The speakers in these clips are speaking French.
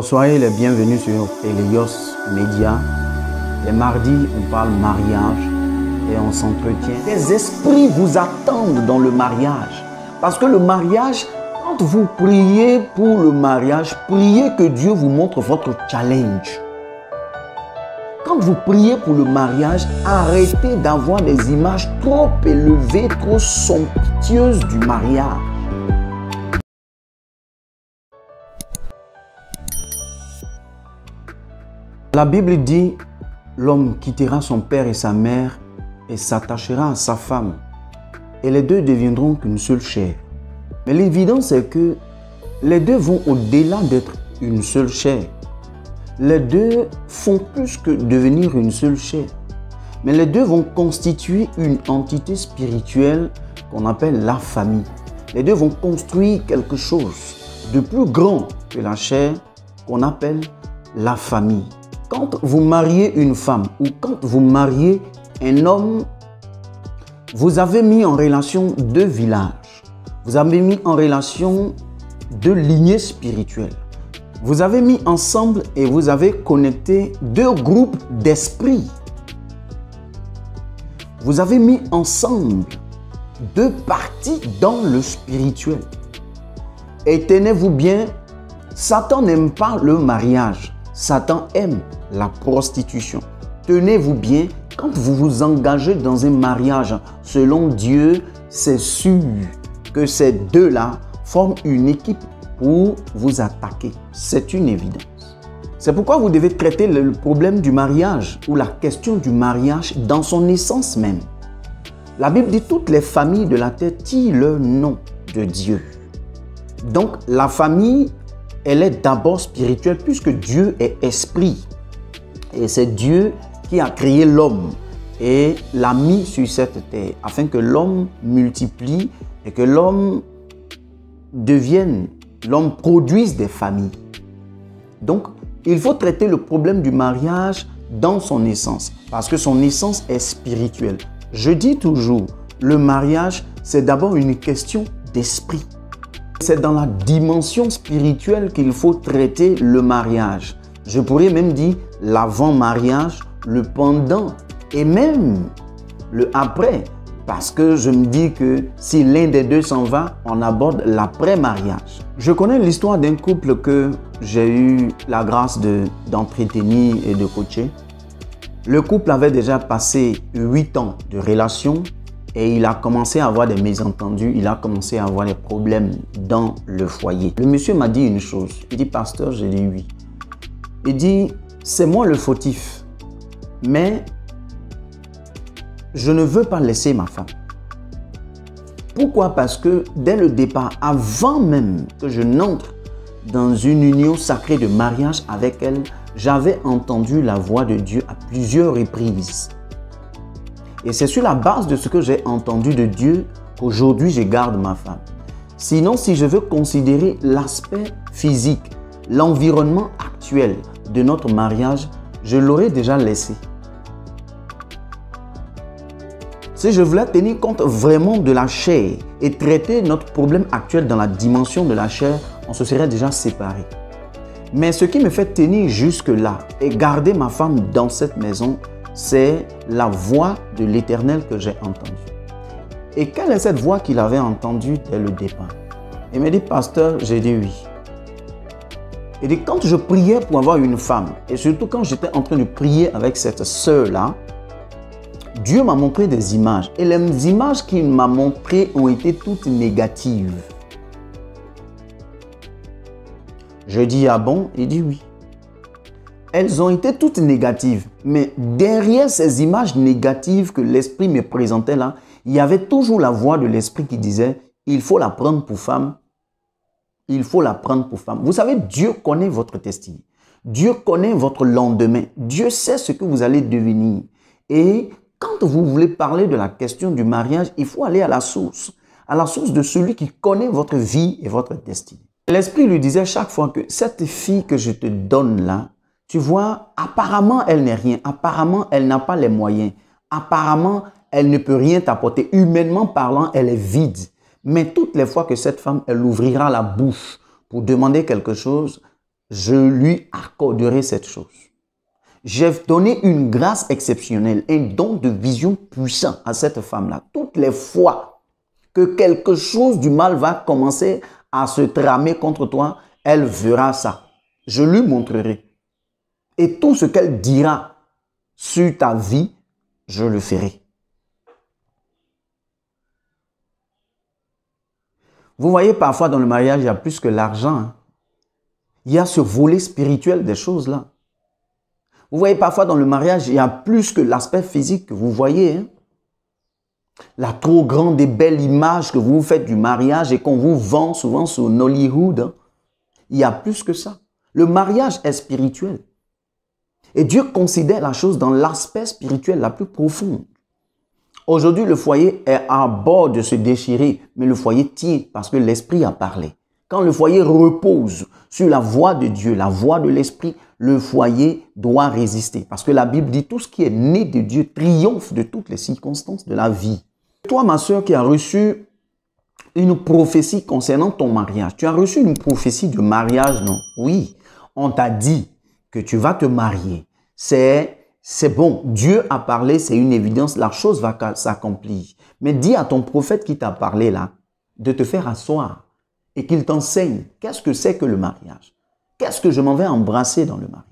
Soyez les bienvenus sur Elios Média. Les mardis, on parle mariage et on s'entretient. Les esprits vous attendent dans le mariage. Parce que le mariage, quand vous priez pour le mariage, priez que Dieu vous montre votre challenge. Quand vous priez pour le mariage, arrêtez d'avoir des images trop élevées, trop somptueuses du mariage. La Bible dit, l'homme quittera son père et sa mère et s'attachera à sa femme. Et les deux deviendront qu'une seule chair. Mais l'évidence est que les deux vont au-delà d'être une seule chair. Les deux font plus que devenir une seule chair. Mais les deux vont constituer une entité spirituelle qu'on appelle la famille. Les deux vont construire quelque chose de plus grand que la chair qu'on appelle la famille. Quand vous mariez une femme ou quand vous mariez un homme, vous avez mis en relation deux villages. Vous avez mis en relation deux lignées spirituelles. Vous avez mis ensemble et vous avez connecté deux groupes d'esprits. Vous avez mis ensemble deux parties dans le spirituel. Et tenez-vous bien, Satan n'aime pas le mariage. Satan aime la prostitution. Tenez-vous bien, quand vous vous engagez dans un mariage selon Dieu, c'est sûr que ces deux-là forment une équipe pour vous attaquer. C'est une évidence. C'est pourquoi vous devez traiter le problème du mariage ou la question du mariage dans son essence même. La Bible dit toutes les familles de la terre tirent le nom de Dieu. Donc la famille, elle est d'abord spirituelle puisque Dieu est esprit. Et c'est Dieu qui a créé l'homme et l'a mis sur cette terre afin que l'homme multiplie et que l'homme produise des familles. Donc, il faut traiter le problème du mariage dans son essence parce que son essence est spirituelle. Je dis toujours, le mariage, c'est d'abord une question d'esprit. C'est dans la dimension spirituelle qu'il faut traiter le mariage. Je pourrais même dire l'avant-mariage, le pendant et même le après. Parce que je me dis que si l'un des deux s'en va, on aborde l'après-mariage. Je connais l'histoire d'un couple que j'ai eu la grâce d'entretenir et de coacher. Le couple avait déjà passé 8 ans de relation. Et il a commencé à avoir des mésentendus, il a commencé à avoir des problèmes dans le foyer. Le monsieur m'a dit une chose. Il dit, pasteur, j'ai dit oui. Il dit, c'est moi le fautif, mais je ne veux pas laisser ma femme. Pourquoi? Parce que dès le départ, avant même que je n'entre dans une union sacrée de mariage avec elle, j'avais entendu la voix de Dieu à plusieurs reprises. Et c'est sur la base de ce que j'ai entendu de Dieu qu'aujourd'hui je garde ma femme. Sinon, si je veux considérer l'aspect physique, l'environnement actuel de notre mariage, je l'aurais déjà laissé. Si je voulais tenir compte vraiment de la chair et traiter notre problème actuel dans la dimension de la chair, on se serait déjà séparés. Mais ce qui me fait tenir jusque-là et garder ma femme dans cette maison, c'est la voix de l'Éternel que j'ai entendue. Et quelle est cette voix qu'il avait entendue dès le départ? Il m'a dit, pasteur, j'ai dit oui. Il dit, quand je priais pour avoir une femme, et surtout quand j'étais en train de prier avec cette sœur-là, Dieu m'a montré des images. Et les images qu'il m'a montrées ont été toutes négatives. Je dis, ah bon? Il dit oui. Elles ont été toutes négatives, mais derrière ces images négatives que l'esprit me présentait là, il y avait toujours la voix de l'esprit qui disait, il faut la prendre pour femme, il faut la prendre pour femme. Vous savez, Dieu connaît votre destinée, Dieu connaît votre lendemain, Dieu sait ce que vous allez devenir. Et quand vous voulez parler de la question du mariage, il faut aller à la source de celui qui connaît votre vie et votre destinée. L'esprit lui disait chaque fois que cette fille que je te donne là, tu vois, apparemment, elle n'est rien. Apparemment, elle n'a pas les moyens. Apparemment, elle ne peut rien t'apporter. Humainement parlant, elle est vide. Mais toutes les fois que cette femme, elle ouvrira la bouche pour demander quelque chose, je lui accorderai cette chose. J'ai donné une grâce exceptionnelle, un don de vision puissant à cette femme-là. Toutes les fois que quelque chose du mal va commencer à se tramer contre toi, elle verra ça. Je lui montrerai. Et tout ce qu'elle dira sur ta vie, je le ferai. Vous voyez, parfois dans le mariage, il y a plus que l'argent. Hein. Il y a ce volet spirituel des choses-là. Vous voyez, parfois dans le mariage, il y a plus que l'aspect physique que vous voyez. Hein. La trop grande et belle image que vous faites du mariage et qu'on vous vend souvent sur Hollywood. Hein. Il y a plus que ça. Le mariage est spirituel. Et Dieu considère la chose dans l'aspect spirituel la plus profonde. Aujourd'hui, le foyer est à bord de se déchirer, mais le foyer tient parce que l'Esprit a parlé. Quand le foyer repose sur la voix de Dieu, la voix de l'Esprit, le foyer doit résister. Parce que la Bible dit tout ce qui est né de Dieu triomphe de toutes les circonstances de la vie. Toi, ma soeur, qui as reçu une prophétie concernant ton mariage, tu as reçu une prophétie de mariage, non? Oui, on t'a dit que tu vas te marier. C'est bon, Dieu a parlé, c'est une évidence, la chose va s'accomplir. Mais dis à ton prophète qui t'a parlé là, de te faire asseoir et qu'il t'enseigne qu'est-ce que c'est que le mariage. Qu'est-ce que je m'en vais embrasser dans le mariage.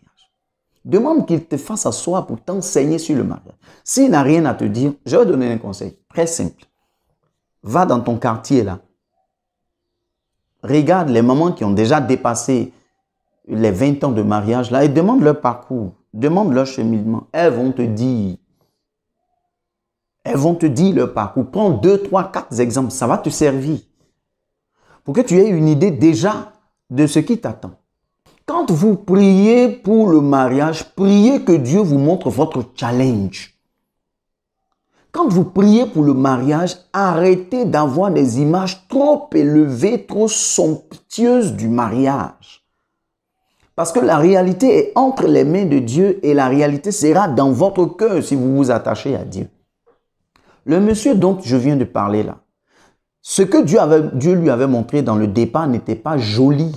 Demande qu'il te fasse asseoir pour t'enseigner sur le mariage. S'il n'a rien à te dire, je vais donner un conseil très simple. Va dans ton quartier là. Regarde les mamans qui ont déjà dépassé les 20 ans de mariage là et demande leur parcours. Demande leur cheminement. Elles vont te dire. Elles vont te dire leur parcours. Prends 2, 3, 4 exemples. Ça va te servir. Pour que tu aies une idée déjà de ce qui t'attend. Quand vous priez pour le mariage, priez que Dieu vous montre votre challenge. Quand vous priez pour le mariage, arrêtez d'avoir des images trop élevées, trop somptueuses du mariage. Parce que la réalité est entre les mains de Dieu et la réalité sera dans votre cœur si vous vous attachez à Dieu. Le monsieur dont je viens de parler là, ce que Dieu lui avait montré dans le départ n'était pas joli,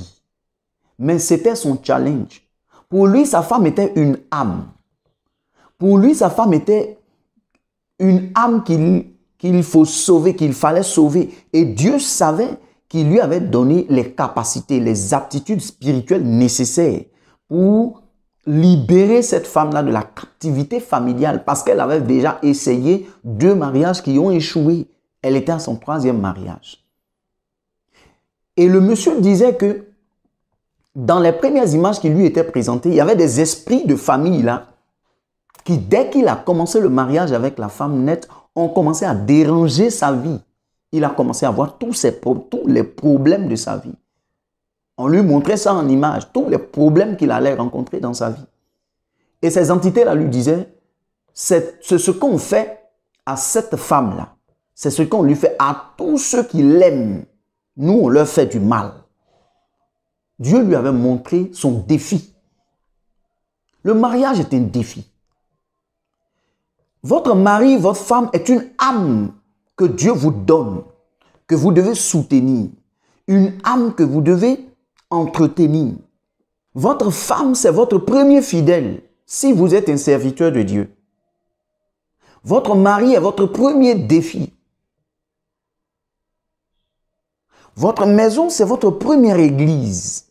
mais c'était son challenge. Pour lui, sa femme était une âme. Pour lui, sa femme était une âme qu'il faut sauver, qu'il fallait sauver. Et Dieu savait qu'il lui avait donné les capacités, les aptitudes spirituelles nécessaires pour libérer cette femme-là de la captivité familiale parce qu'elle avait déjà essayé 2 mariages qui ont échoué. Elle était à son 3e mariage. Et le monsieur disait que dans les premières images qui lui étaient présentées, il y avait des esprits de famille là qui, dès qu'il a commencé le mariage avec la femme nette, ont commencé à déranger sa vie. Il a commencé à voir tous les problèmes de sa vie. On lui montrait ça en image, tous les problèmes qu'il allait rencontrer dans sa vie. Et ces entités-là lui disaient, c'est ce qu'on fait à cette femme-là. C'est ce qu'on lui fait à tous ceux qui l'aiment. Nous, on leur fait du mal. Dieu lui avait montré son défi. Le mariage est un défi. Votre mari, votre femme est une âme que Dieu vous donne, que vous devez soutenir, une âme que vous devez entretenir. Votre femme, c'est votre premier fidèle, si vous êtes un serviteur de Dieu. Votre mari est votre premier défi. Votre maison, c'est votre première église.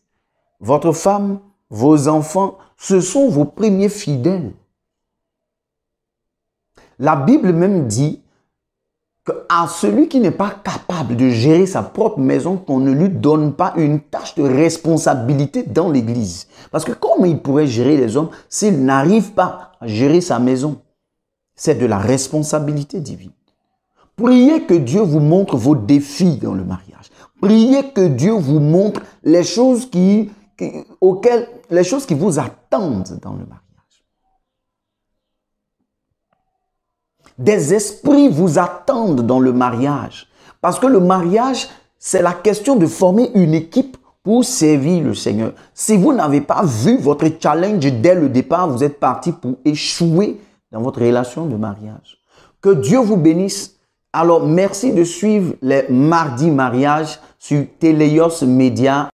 Votre femme, vos enfants, ce sont vos premiers fidèles. La Bible même dit qu'à celui qui n'est pas capable de gérer sa propre maison, qu'on ne lui donne pas une tâche de responsabilité dans l'église. Parce que comment il pourrait gérer les hommes s'il n'arrive pas à gérer sa maison? C'est de la responsabilité divine. Priez que Dieu vous montre vos défis dans le mariage. Priez que Dieu vous montre les choses qui vous attendent dans le mariage. Des esprits vous attendent dans le mariage. Parce que le mariage, c'est la question de former une équipe pour servir le Seigneur. Si vous n'avez pas vu votre challenge dès le départ, vous êtes parti pour échouer dans votre relation de mariage. Que Dieu vous bénisse. Alors, merci de suivre les mardis mariages sur Téléos Média.